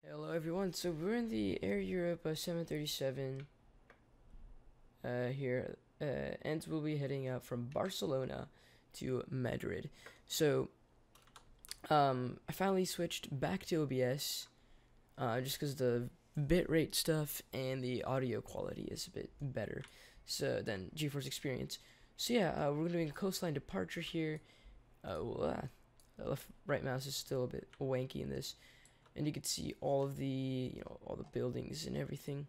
Hello everyone, so we're in the Air Europa 737 here, and we'll be heading out from Barcelona to Madrid. So, I finally switched back to OBS, just because the bitrate stuff and the audio quality is a bit better than GeForce Experience. So yeah, we're doing a coastline departure here. Left right mouse is still a bit wanky in this. And you can see all of the, all the buildings and everything.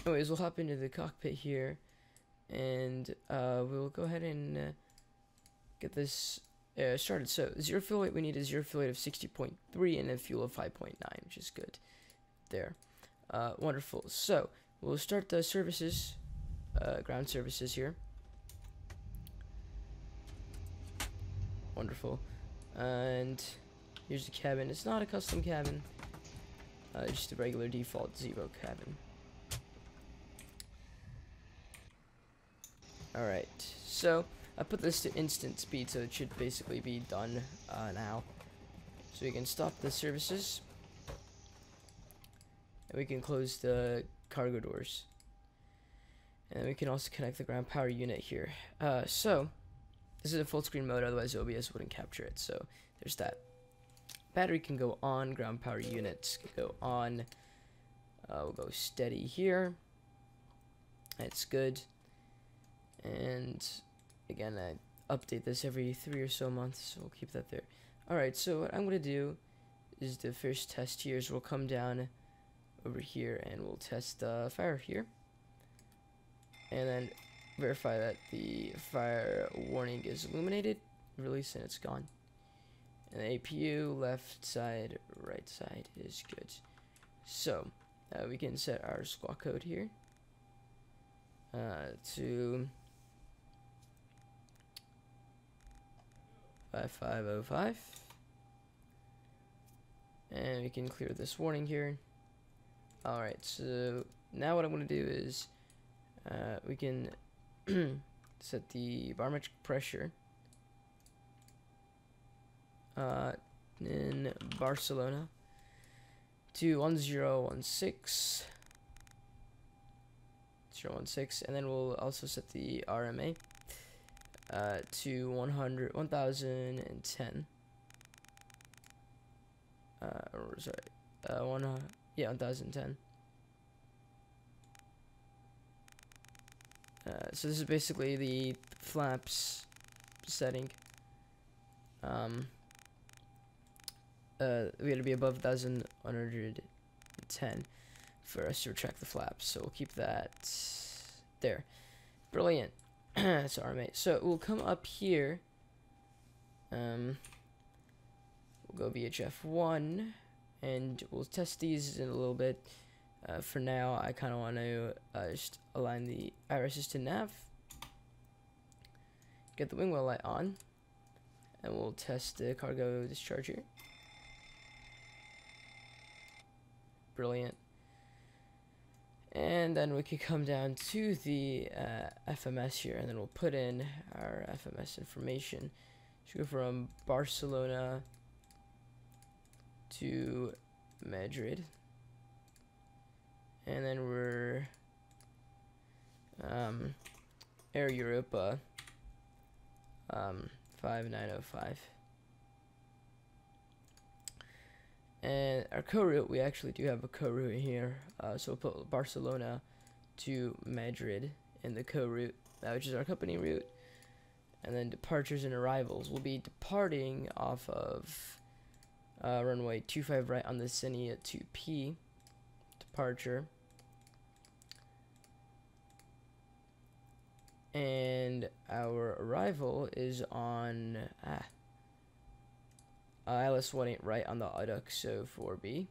Anyways, we'll hop into the cockpit here, and we'll go ahead and get this started. So, zero fuel weight, we need a zero fuel weight of 60.3 and a fuel of 5.9, which is good. There. Wonderful. So, we'll start the services, ground services here. Wonderful. And here's the cabin. It's not a custom cabin, just a regular default Zibo cabin. Alright, so I put this to instant speed, so it should basically be done now. So we can stop the services, and we can close the cargo doors. And we can also connect the ground power unit here. So this is a full screen mode, otherwise OBS wouldn't capture it, so there's that. Battery can go on, ground power units can go on. We'll go steady here. That's good. And again, I update this every 3 or so months, so we'll keep that there. Alright, so what I'm going to do is the first test here is we'll come down over here and we'll test the fire here. And then verify that the fire warning is illuminated, release, and it's gone. And the APU, left side, right side is good. So, we can set our squawk code here to 5505. And we can clear this warning here. Alright, so now what I'm going to do is we can set the barometric pressure in Barcelona to 1016, and then we'll also set the RMA to 1010. Or sorry, 1010. So this is basically the flaps setting. We had to be above 1110 for us to retract the flaps, so we'll keep that there. Brilliant. That's RMA. So we'll come up here. We'll go VHF1, and we'll test these in a little bit. For now, I kind of want to just align the irises to nav. Get the wing well light on, and we'll test the cargo discharge here. Brilliant. And then we can come down to the FMS here, and then we'll put in our FMS information. Should go from Barcelona to Madrid, and then we're Air Europa 5905. And our co-route, we actually do have a co-route here, so we'll put Barcelona to Madrid in the co-route, which is our company route. And then departures and arrivals, we'll be departing off of runway 25 right on the Cine at 2P departure. And our arrival is on ILS-18 right on the ADUX 4B.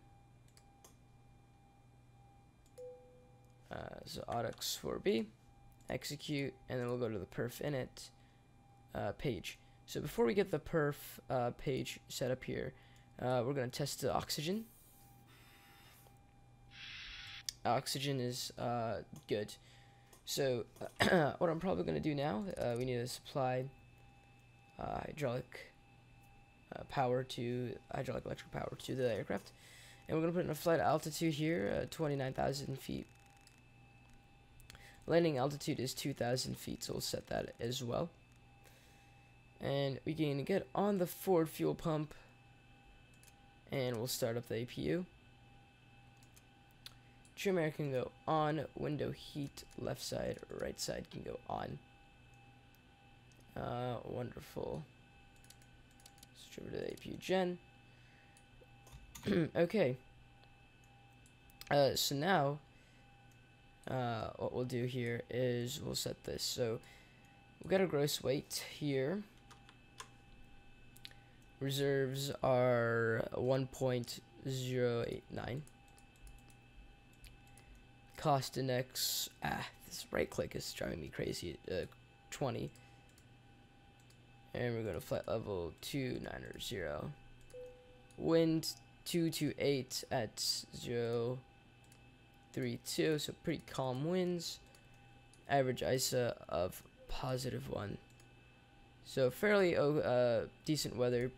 So ADUX 4B, execute, and then we'll go to the perf init page. So before we get the perf page set up here, we're going to test the oxygen. Oxygen is good. So what I'm probably going to do now, we need to supply hydraulic power to hydraulic electric power to the aircraft. And we're going to put in a flight altitude here, 29,000 feet. Landing altitude is 2,000 feet, so we'll set that as well. And we can get on the forward fuel pump, and we'll start up the APU. Trim air can go on, window heat, left side, right side can go on. Wonderful. Switch over to the APU gen. Okay. So now, what we'll do here is we'll set this. So we've got our gross weight here. Reserves are 1.089. Cost index, this right click is driving me crazy, 20. And we're going to flight level 290. Wind 228 at 0.32, so pretty calm winds. Average ISA of +1. So fairly decent weather.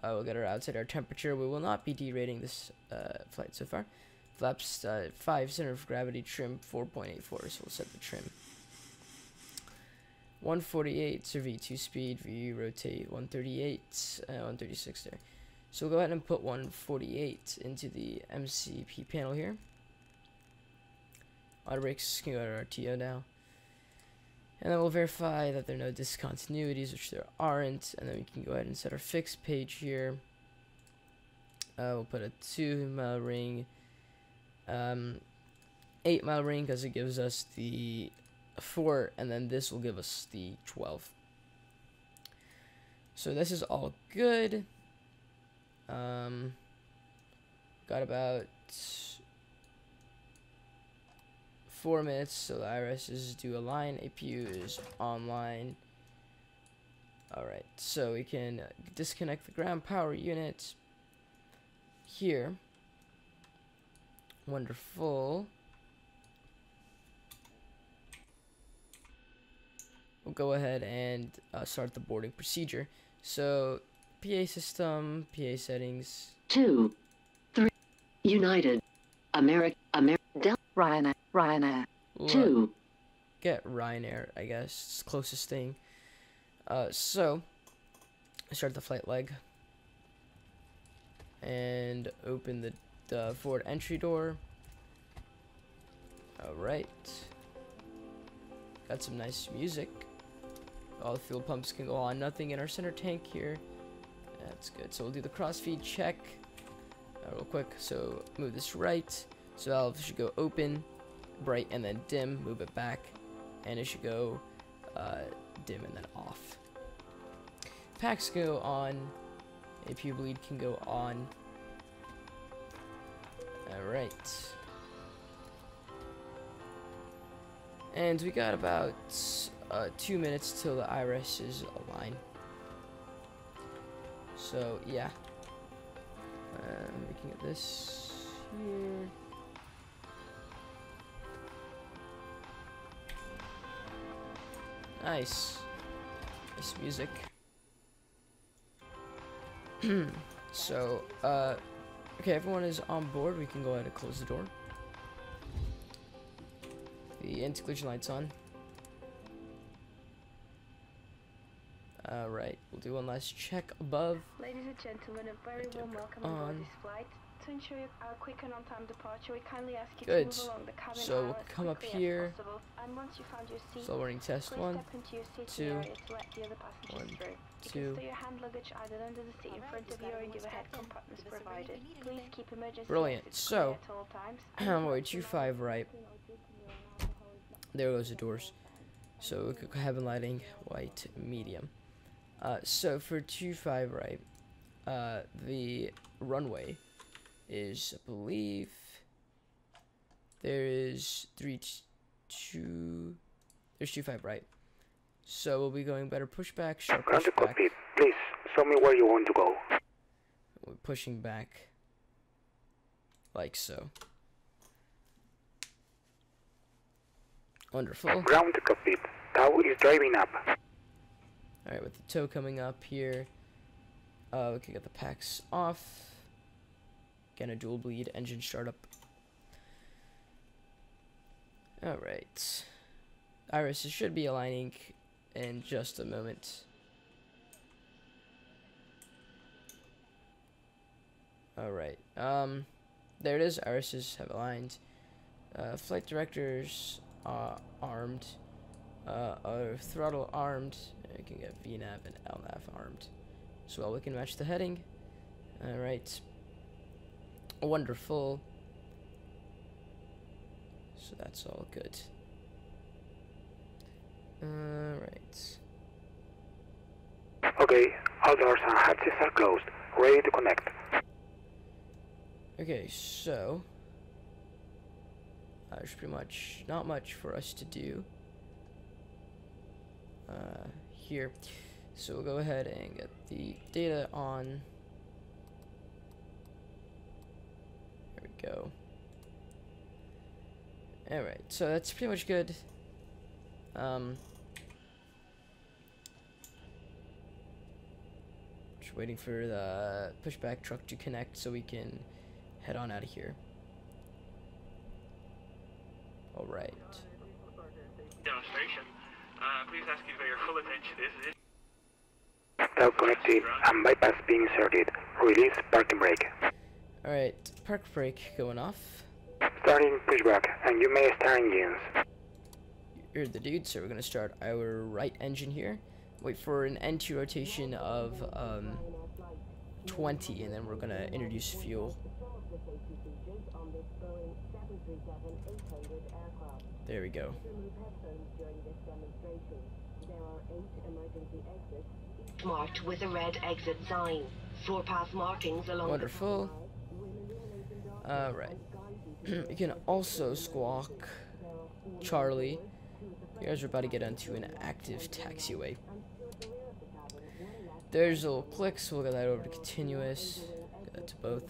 We'll get our outside air temperature. We will not be derating this flight so far. Flaps 5, center of gravity, trim 4.84, so we'll set the trim. 148, so V2 speed, V rotate 138, 136 there. So we'll go ahead and put 148 into the MCP panel here. Auto brakes can go to RTO now. And then we'll verify that there are no discontinuities, which there aren't, and then we can go ahead and set our fixed page here. We'll put a 2-mile ring, 8-mile ring, because it gives us the 4, and then this will give us the 12. So this is all good. Got about 4 minutes, so the IRS is due a line. APU is online. Alright, so we can disconnect the ground power unit here. Wonderful. We'll go ahead and start the boarding procedure. So, PA system, PA settings. 2, 3, United, Ryanair, 2. Get Ryanair, I guess, it's the closest thing. So, start the flight leg. And open the forward entry door. Alright. Got some nice music. All the fuel pumps can go on. Nothing in our center tank here. That's good. So we'll do the crossfeed check real quick. So move this right. So valve should go open, bright, and then dim. Move it back, and it should go dim and then off. Packs go on. APU bleed can go on. Alright. And we got about 2 minutes till the IRS is aligned. So yeah, looking at this here. Nice music. So okay, everyone is on board. We can go ahead and close the door. The anti-collision light's on. Alright, we'll do one last check above. Ladies and gentlemen, a very warm welcome on board this flight. To ensure our quick and on-time departure, we kindly ask you to move along the cabin so we'll come up here. And once you found your seat, so warning test 1, 2, 1, 2. You your hand luggage either under the seat in front of you or in the overhead compartments provided. Please keep emergency Brilliant. So, at all times. we're 25 right. There goes the doors. So we could have lighting white medium. So for 25 right, the runway is, I believe, there is there's 25 right. So we'll be going better pushback, sharp pushback. Please show me where you want to go. We're pushing back like so. Wonderful. Ground to cockpit. Tow is driving up. Alright, with the tow coming up here, We can get the packs off. Again, a dual bleed engine startup. Alright. Irises should be aligning in just a moment. Alright. There it is. Irises have aligned. Flight directors armed. Throttle armed. We can get VNAV and LNAV armed. So well, we can match the heading. Alright. Wonderful. So that's all good. Alright. Okay, all doors and hatches are closed. Ready to connect. Okay, so there's pretty much not much for us to do here. So we'll go ahead and get the data on. There we go. Alright, so that's pretty much good. Just waiting for the pushback truck to connect so we can head on out of here. Alright. Demonstration. Please ask you for your full attention. This is Stop connected and bypass being inserted. Release parking brake. Alright, park brake going off. Starting pushback, and you may start engines. You're the dude, so we're gonna start our right engine here. Wait for an NT rotation of 20, and then we're gonna introduce fuel. There we go. Marked with a red exit sign. Floor path markings along. Wonderful. Alright. You can also squawk Charlie. You guys are about to get onto an active taxiway. There's a little click, so we'll get that over to continuous. Get that to both.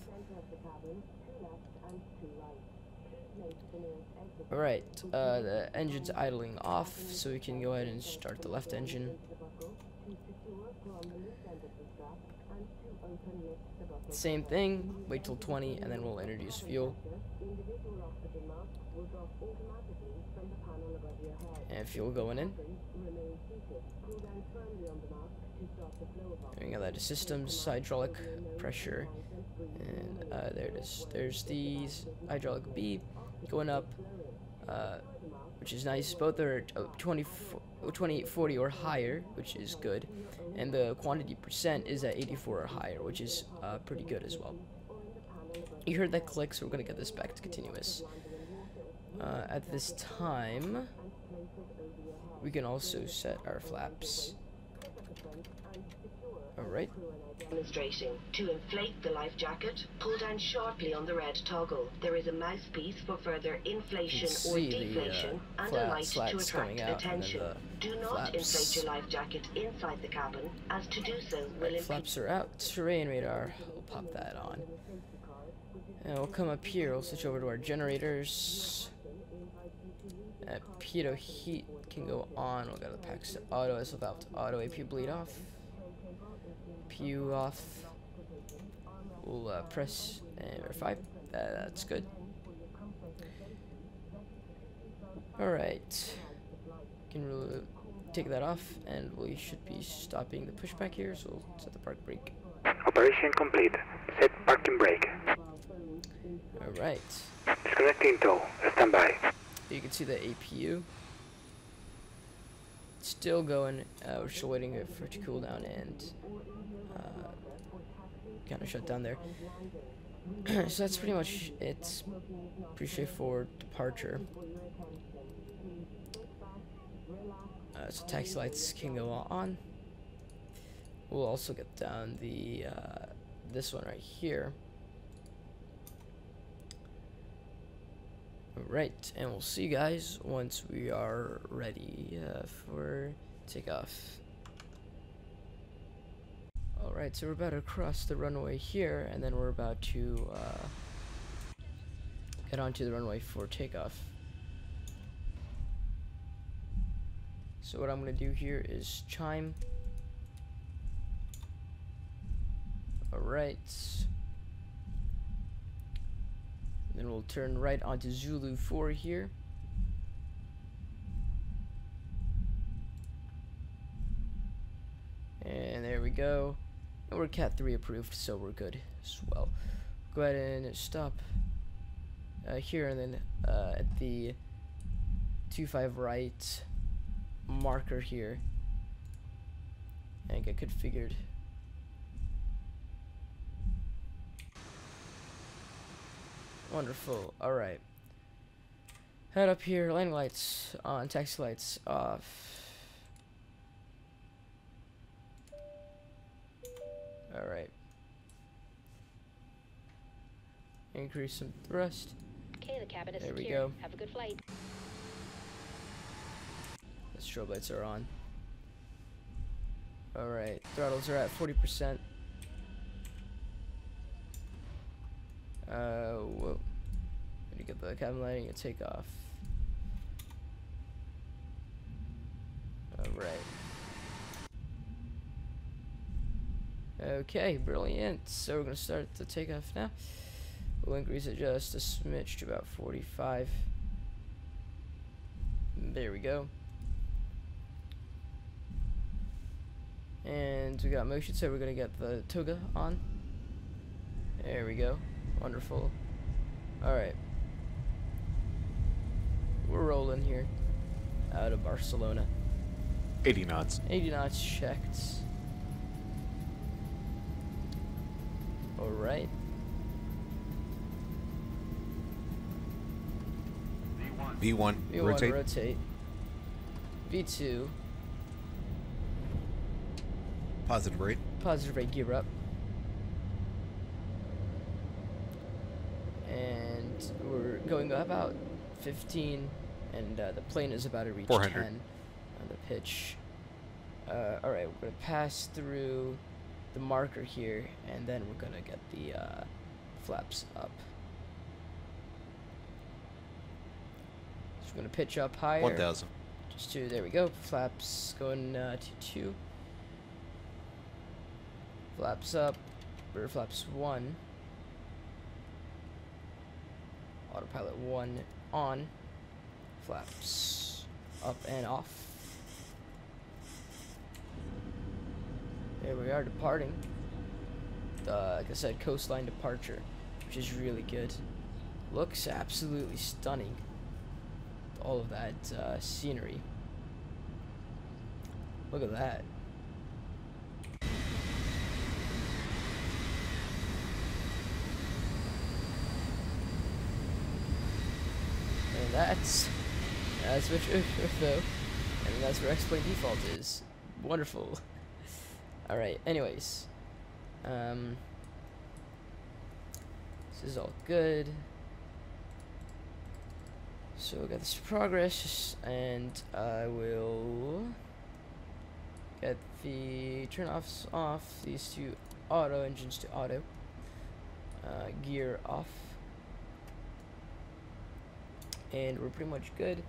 Alright, the engine's idling off, so we can go ahead and start the left engine. Same thing, wait till 20, and then we'll introduce fuel. And fuel going in. We got that to systems, hydraulic pressure, and there it is. There's these hydraulic B going up, which is nice. Both are 2840 or higher, which is good, and the quantity percent is at 84 or higher, which is pretty good as well. You heard that click, so we're gonna get this back to continuous. At this time, we can also set our flaps. Alright. Demonstrating. To inflate the life jacket, pull down sharply on the red toggle. There is a mouthpiece for further inflation or deflation and a light to attract attention. Do not inflate your life jacket inside the cabin, as to do so will impede. Flaps are out. Terrain radar. We'll pop that on. And we'll come up here. We'll switch over to our generators. Pitot heat can go on. We'll go to the packs to auto as valve to auto. AP bleed off. PU off. We'll press and verify. That's good. Alright. Can really take that off, and we should be stopping the pushback here, so we'll set the park brake. Operation complete. Set parking brake. Alright. Disconnecting tow. Stand by. You can see the APU. It's still going. We're still waiting for it to cool down and kind of shut down there. So that's pretty much it. Pretty straightforward departure. So taxi lights can go on. We'll also get down the this one right here. Alright, and we'll see you guys once we are ready for takeoff. Alright, so we're about to cross the runway here, and then we're about to get onto the runway for takeoff. So what I'm going to do here is chime. Alright. Then we'll turn right onto Zulu 4 here. And there we go. And we're Cat 3 approved, so we're good as well. Go ahead and stop here, and then at the 25 right marker here, and get configured. Wonderful. Alright. Head up here, landing lights on, taxi lights off. Alright. Increase some thrust. Okay, the cabin is there secure. We go. Have a good flight. The strobe lights are on. Alright, throttles are at 40%. Whoa. Need to get the cabin lighting and take off. Alright. Okay, brilliant. So we're gonna start the takeoff now. We'll increase it just a smidge to about 45. There we go. And we got motion, so we're gonna get the toga on. There we go. Wonderful. Alright. We're rolling here out of Barcelona. 80 knots. 80 knots checked. Alright. V1, rotate. Rotate. V2. Positive rate. Positive rate, gear up. And we're going about 15, and the plane is about to reach 400. 10 on the pitch. Alright, we're going to pass through the marker here, and then we're going to get the flaps up. So we're going to pitch up higher. 1000. Just to, there we go, flaps going to 2. Flaps up, rear flaps 1. Autopilot 1 on. Flaps up and off. There we are, departing. Like I said, coastline departure, which is really good. Looks absolutely stunning. All of that scenery. Look at that. And that's what though, and that's where Xplane default is. Wonderful. All right. Anyways, this is all good. So we got this progress, and I will get the turn-offs off. These two auto engines to auto. Gear off. And we're pretty much good.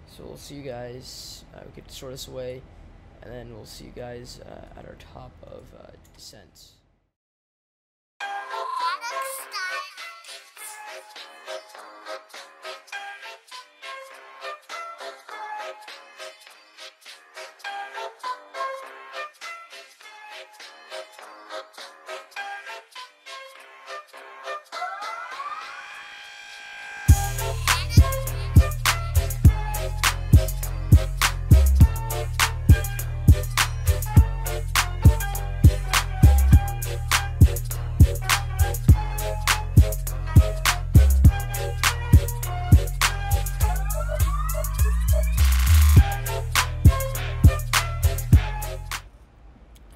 So we'll see you guys. We could sort this away, and then we'll see you guys at our top of descent.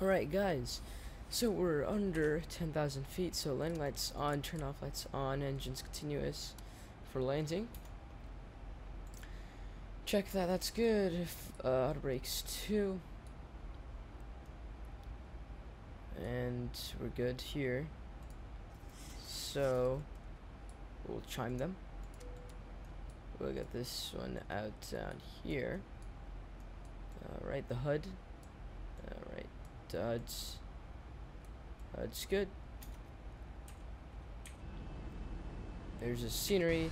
Alright guys, so we're under 10,000 feet, so landing lights on, turn off lights on, engines continuous for landing. Check that, that's good. Auto brakes 2. And we're good here. So we'll chime them. We'll get this one out down here. Alright, the HUD. Alright. Duds. It's good. There's the scenery.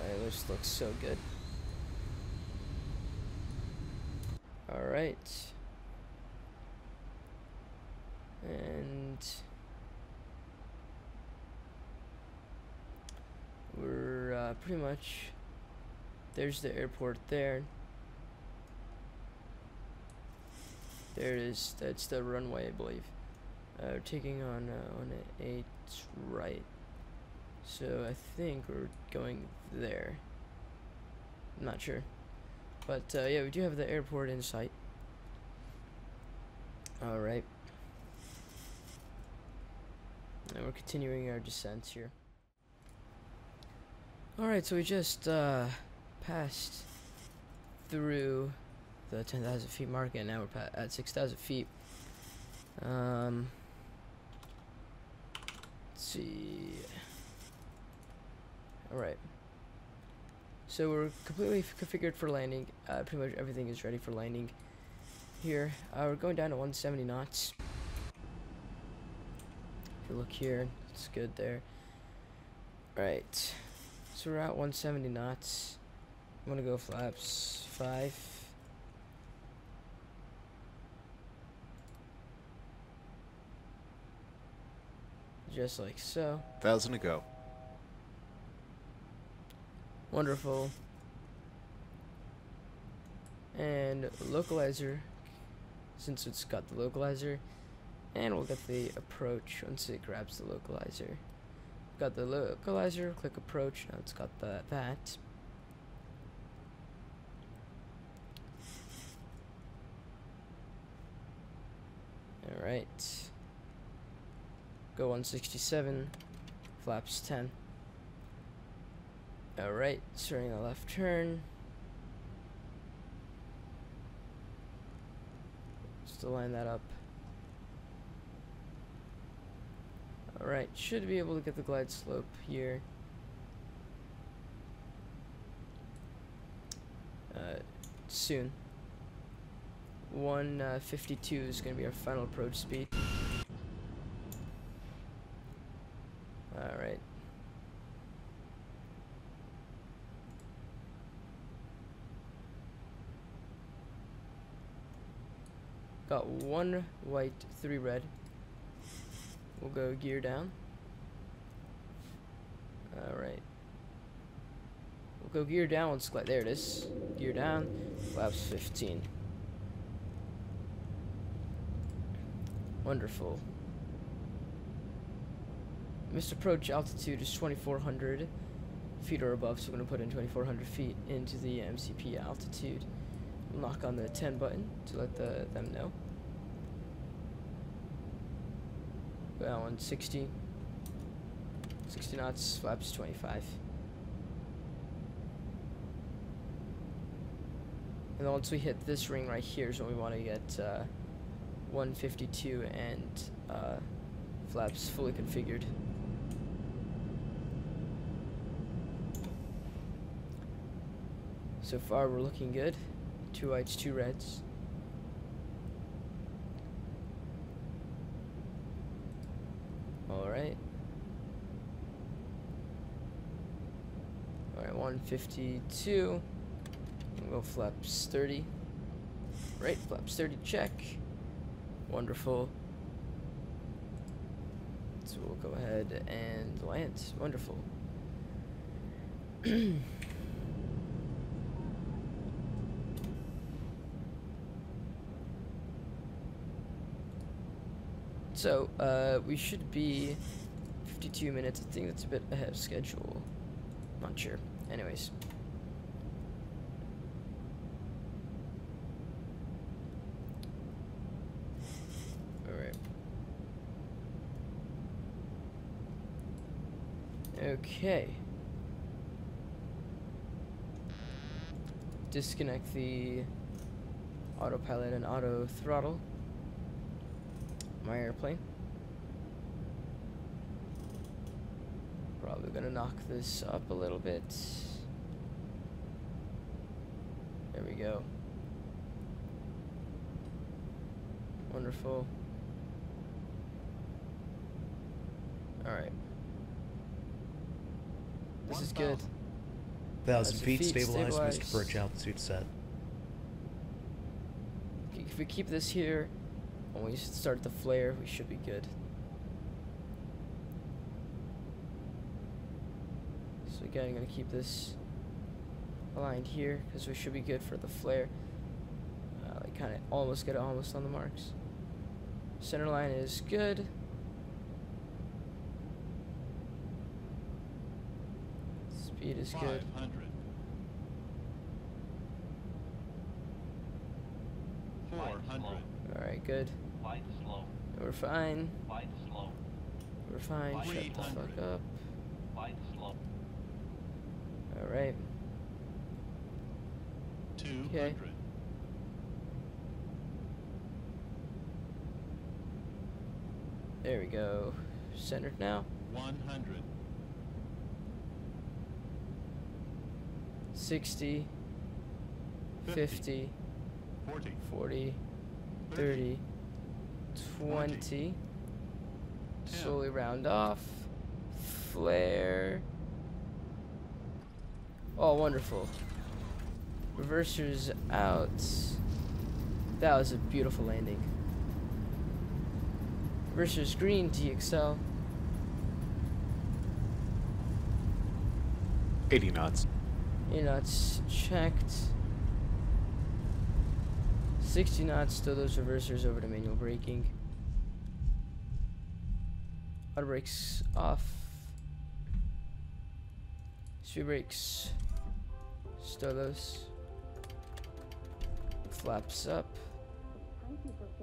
It just looks so good. Alright. And we're pretty much, there's the airport there. There it is. That's the runway, I believe. We're taking on an 8 right. So I think we're going there. I'm not sure. But yeah, we do have the airport in sight. Alright. And we're continuing our descent here. Alright, so we just passed through the 10,000 feet mark, and now we're at 6,000 feet. Let's see. Alright. So we're completely configured for landing. Pretty much everything is ready for landing here. We're going down to 170 knots. If you look here, it's good there. Right. So we're at 170 knots. I'm gonna go flaps 5. Just like so. 1,000 to go. Wonderful. And localizer, since it's got the localizer, and we'll get the approach once it grabs the localizer. Got the localizer, click approach, now it's got that. Alright. Go 167, flaps 10. Alright, starting a left turn. Just to line that up. Alright, should be able to get the glide slope here. Soon. 152 is going to be our final approach speed. Alright. Got 1 white, 3 red. We'll go gear down. Alright. We'll go gear down once there it is. Gear down, flaps 15. Wonderful. Missed approach altitude is 2,400 feet or above, so we're going to put in 2,400 feet into the MCP altitude. We'll knock on the 10 button to let them know. Go down 160. 60 knots, flaps 25. And then once we hit this ring right here is when we want to get 152 and flaps fully configured. So far we're looking good. 2 whites, 2 reds. Alright. Alright, 152. We'll go flaps 30. Right, flaps 30, check. Wonderful. So we'll go ahead and land. Wonderful. So, we should be 52 minutes. I think that's a bit ahead of schedule. Not sure. Anyways. Alright. Okay. Disconnect the autopilot and auto throttle. My airplane. Probably gonna knock this up a little bit. There we go. Wonderful. Alright. This is good. 1,000 feet, stabilized, missed approach altitude set. If we keep this here, when we start the flare, we should be good. So again, I'm going to keep this aligned here, because we should be good for the flare. Like kind of almost get it almost on the marks. Center line is good. Speed is good. 500. 400. Alright, good. We're fine. We're fine. Shut the fuck up. Alright. 200. Okay. There we go. Centered now. 100. 60. 50. 40. 40. 30. 20. Slowly round off. Flare. Oh, wonderful. Reversers out. That was a beautiful landing. Reversers green, DXL. 80 knots. 80 knots checked. 60 knots, still those reversers over to manual braking. Auto brakes off. Speed brakes. Stow those. Flaps up.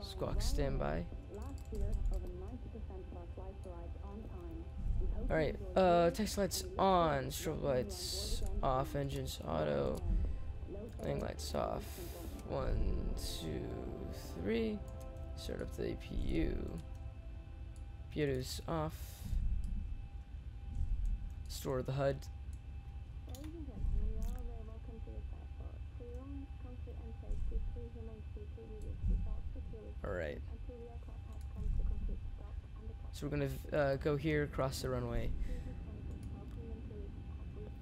Squawk standby. Alright, text lights on, strobe lights off, engines auto, landing lights off. 1, 2, 3. Start up the APU. Pieto's off. Store the HUD. Alright. So we're gonna go here, cross the runway.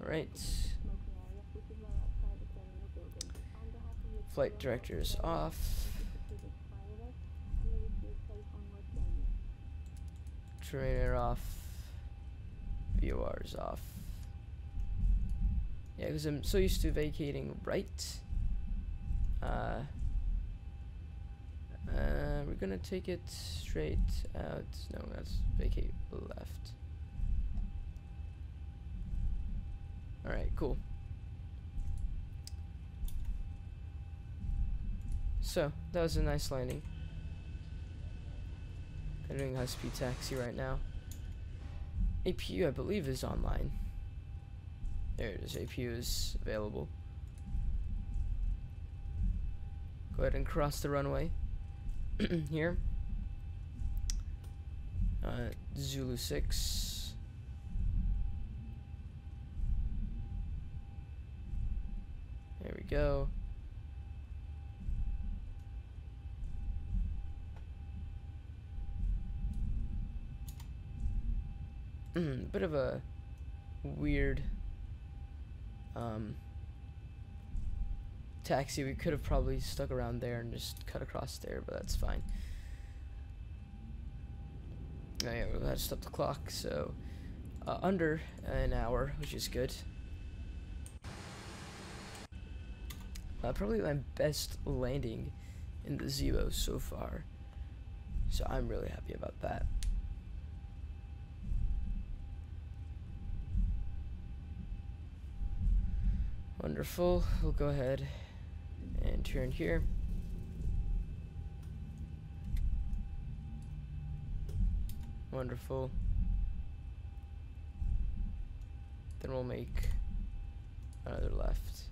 Alright. Flight directors off. Trainer off. VOR's off. Yeah, because I'm so used to vacating right. We're gonna take it straight out. No, let's vacate left. Alright, cool. So, that was a nice landing. I'm doing high-speed taxi right now. APU, I believe, is online. There it is. APU is available. Go ahead and cross the runway. Here. Zulu 6. There we go. Bit of a weird taxi. We could have probably stuck around there and just cut across there, but that's fine. Oh yeah, we'll have to stop the clock, so under an hour, which is good. Probably my best landing in the Zibo so far, so I'm really happy about that. Wonderful. We'll go ahead and turn here. Wonderful. Then we'll make another left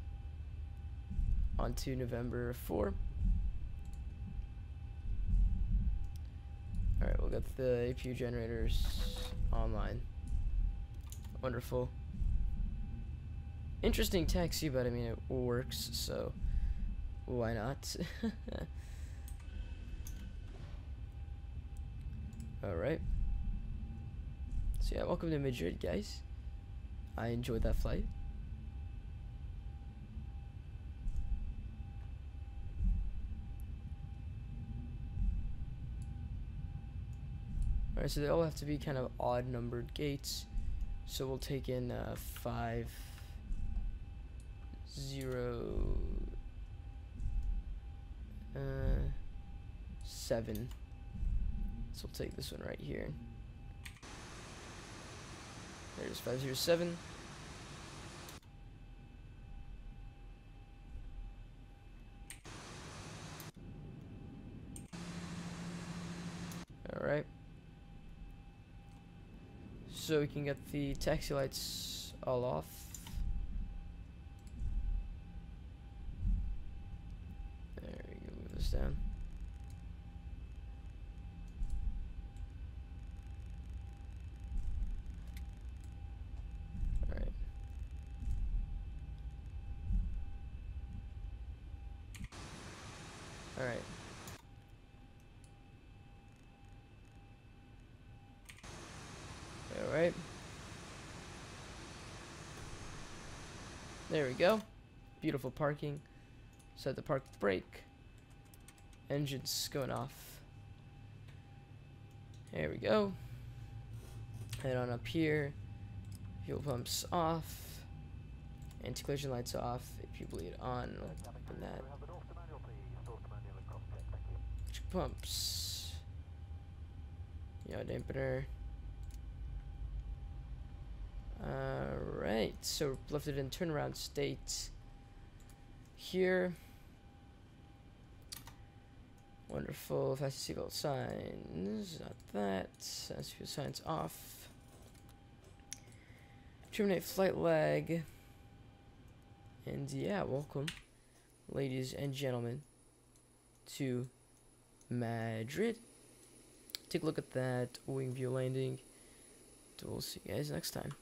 onto November 4. Alright, we'll get the APU generators online. Wonderful. Interesting taxi, but I mean it works, so why not? Alright. So yeah, welcome to Madrid, guys. I enjoyed that flight. Alright, so they all have to be kind of odd numbered gates. So we'll take in 5, 0, 7. So we'll take this one right here. There's 507. Alright. So we can get the taxi lights all off. There we go, move this down. Alright. Alright. Alright. There we go. Beautiful parking. Set the park brake. Engines going off. There we go. Head on up here. Fuel pumps off. Anti-collision lights off. If you bleed on, open that. Electric pumps. Yaw dampener. Alright, so left it in turnaround state here. Wonderful. Fastest seatbelt signs. Not that. Fast fuel signs off. Terminate flight lag. And yeah, welcome, ladies and gentlemen, to Madrid. Take a look at that wing view landing. We'll see you guys next time.